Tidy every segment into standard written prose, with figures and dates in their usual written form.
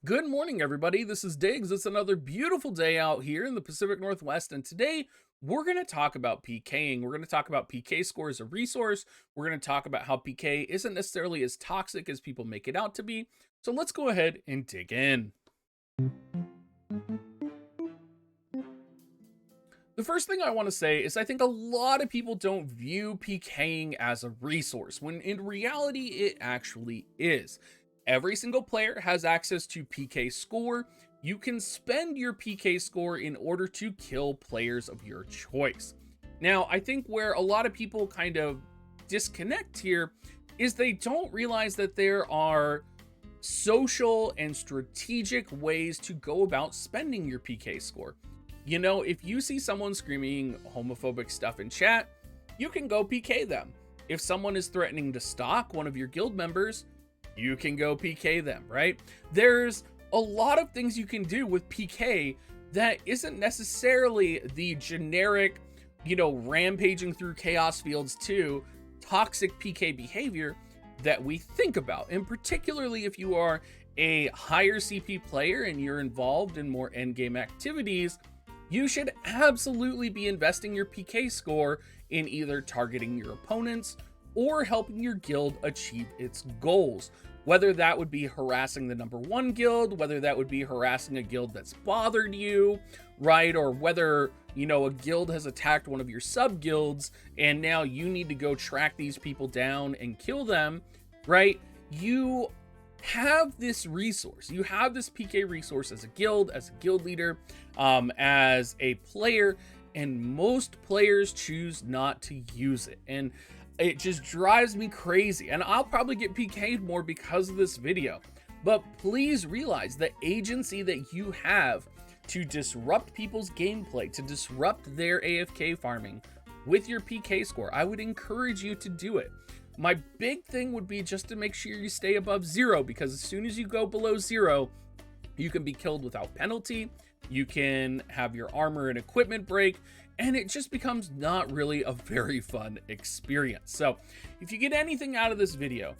Good morning, everybody. This is Diggs. It's another beautiful day out here in the Pacific Northwest, and today we're going to talk about PKing. We're going to talk about PK score as a resource. We're going to talk about how PK isn't necessarily as toxic as people make it out to be. So let's go ahead and dig in. The first thing I want to say is I think a lot of people don't view PKing as a resource, when in reality it actually is. Every single player has access to PK score. You can spend your PK score in order to kill players of your choice. Now, I think where a lot of people kind of disconnect here is they don't realize that there are social and strategic ways to go about spending your PK score. You know, if you see someone screaming homophobic stuff in chat, you can go PK them. If someone is threatening to stalk one of your guild members, you can go PK them, right? There's a lot of things you can do with PK that isn't necessarily the generic, rampaging through chaos fields 2 toxic PK behavior that we think about. And particularly if you are a higher CP player and you're involved in more endgame activities, you should absolutely be investing your PK score in either targeting your opponents or helping your guild achieve its goals. Whether that would be harassing the number 1 guild, whether that would be harassing a guild that's bothered you, right? Or whether, a guild has attacked one of your sub guilds and now you need to go track these people down and kill them, right? You have this resource. You have this PK resource as a guild leader, as a player, and most players choose not to use it. And it just drives me crazy. And I'll probably get PK'd more because of this video. But please realize the agency that you have to disrupt people's gameplay, to disrupt their AFK farming with your PK score. I would encourage you to do it. My big thing would be just to make sure you stay above 0, because as soon as you go below 0, you can be killed without penalty. You can have your armor and equipment break, and it just becomes not really a very fun experience. So if you get anything out of this video,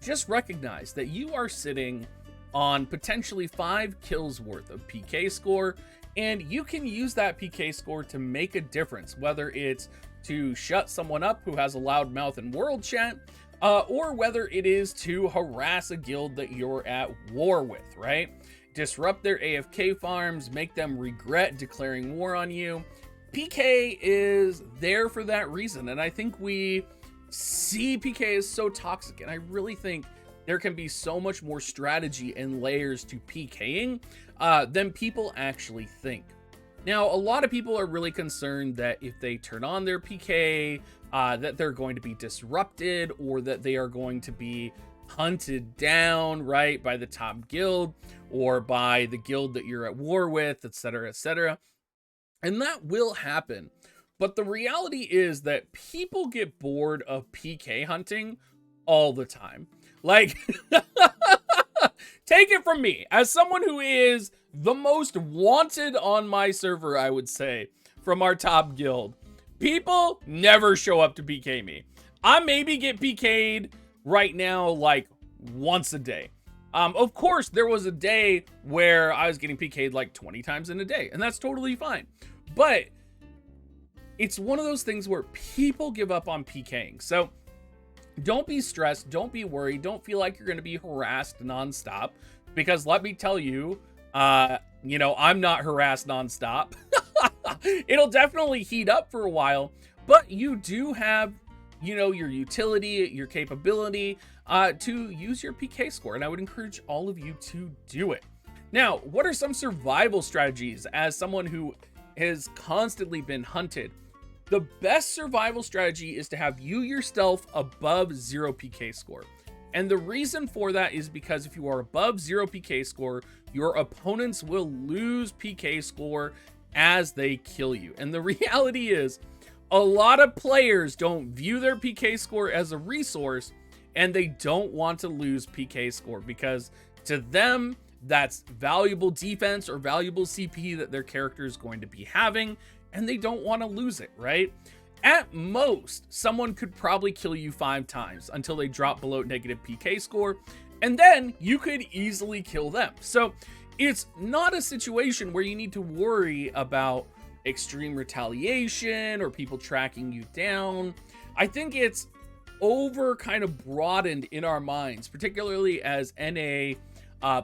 just recognize that you are sitting on potentially 5 kills worth of PK score, and you can use that PK score to make a difference, whether it's to shut someone up who has a loud mouth in world chat, or whether it is to harass a guild that you're at war with, right? Disrupt their AFK farms, make them regret declaring war on you. PK is there for that reason, and I think we see PK as so toxic, and I really think there can be so much more strategy and layers to PKing than people actually think. Now, a lot of people are really concerned that if they turn on their PK, that they're going to be disrupted, or that they are going to be hunted down, right, by the top guild or by the guild that you're at war with, etc., etc. And that will happen. But the reality is that people get bored of PK hunting all the time. Like, take it from me, as someone who is the most wanted on my server, I would say, from our top guild, people never show up to PK me. I maybe get PK'd right now like once a day. Of course, there was a day where I was getting PK'd like 20 times in a day, and that's totally fine. But it's one of those things where people give up on PKing. So don't be stressed, don't be worried, don't feel like you're going to be harassed nonstop, because let me tell you, I'm not harassed nonstop. It'll definitely heat up for a while, but you do have, your utility, your capability to use your PK score, and I would encourage all of you to do it. Now, what are some survival strategies as someone who has constantly been hunted? The best survival strategy is to have you yourself above 0 PK score. And the reason for that is because if you are above 0 PK score, your opponents will lose PK score as they kill you. And the reality is, a lot of players don't view their PK score as a resource, and they don't want to lose PK score because to them, that's valuable defense or valuable CP that their character is going to be having, and they don't want to lose it, right? At most, someone could probably kill you 5 times until they drop below negative PK score, and then you could easily kill them. So it's not a situation where you need to worry about extreme retaliation or people tracking you down. I think it's over kind of broadened in our minds, particularly as NA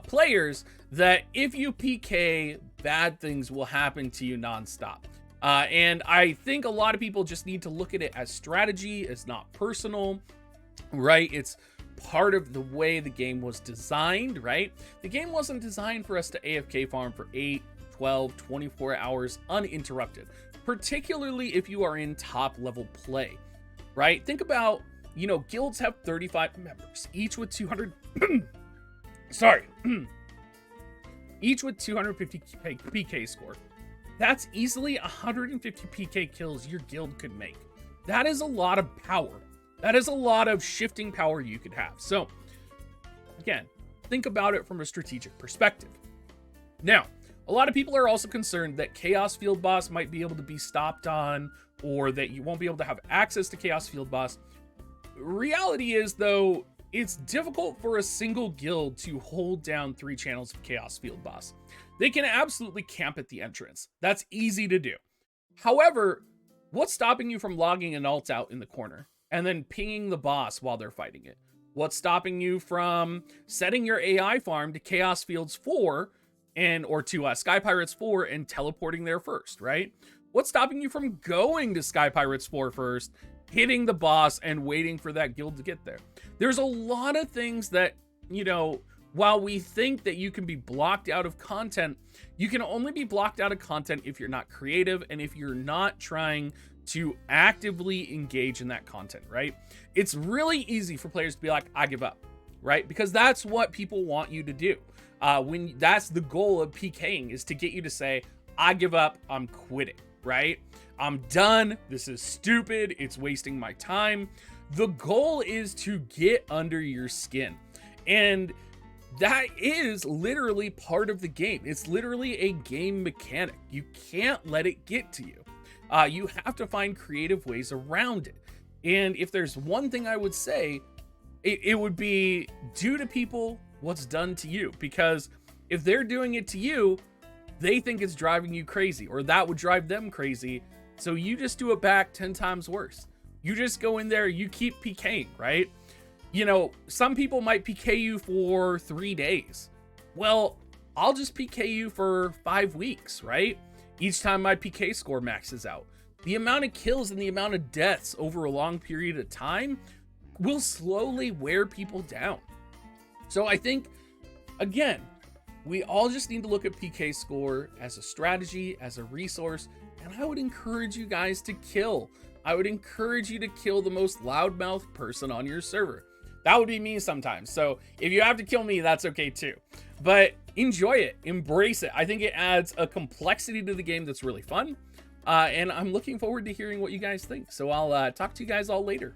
players, that if you PK, bad things will happen to you nonstop. And I think a lot of people just need to look at it as strategy, as not personal, right? It's part of the way the game was designed, right? The game wasn't designed for us to AFK farm for 8, 12, 24 hours uninterrupted, particularly if you are in top level play, right? Think about, you know, guilds have 35 members, each with 200, sorry, each with 250 PK score. That's easily 150 PK kills your guild could make. That is a lot of power. That is a lot of shifting power you could have. So again, think about it from a strategic perspective. Now, a lot of people are also concerned that Chaos Field Boss might be able to be stopped on, or that you won't be able to have access to Chaos Field Boss. Reality is, though, it's difficult for a single guild to hold down 3 channels of Chaos Field Boss. They can absolutely camp at the entrance. That's easy to do. However, what's stopping you from logging an ult out in the corner and then pinging the boss while they're fighting it? What's stopping you from setting your AI farm to Chaos Fields 4 or to Sky Pirates 4 and teleporting there first, right? What's stopping you from going to Sky Pirates 4 first, hitting the boss, and waiting for that guild to get there? There's a lot of things that, you know, while we think that you can be blocked out of content, you can only be blocked out of content if you're not creative and if you're not trying to actively engage in that content, right? It's really easy for players to be like, I give up, right? Because that's what people want you to do. When that's the goal of PKing, is to get you to say, I give up, I'm quitting, right? I'm done. This is stupid. It's wasting my time. The goal is to get under your skin. And that is literally part of the game. It's literally a game mechanic. You can't let it get to you. You have to find creative ways around it. And if there's one thing I would say, it would be do to people what's done to you. Because if they're doing it to you, they think it's driving you crazy, or that would drive them crazy. So you just do it back 10 times worse. You just go in there, you keep PKing, right? You know, some people might PK you for 3 days. Well, I'll just PK you for 5 weeks, right? Each time my PK score maxes out. The amount of kills and the amount of deaths over a long period of time will slowly wear people down. So I think, again, we all just need to look at PK score as a strategy, as a resource, and I would encourage you guys to kill. I would encourage you to kill the most loudmouth person on your server. That would be me sometimes. So if you have to kill me, that's okay too. But enjoy it, embrace it. I think it adds a complexity to the game that's really fun. And I'm looking forward to hearing what you guys think. So I'll talk to you guys all later.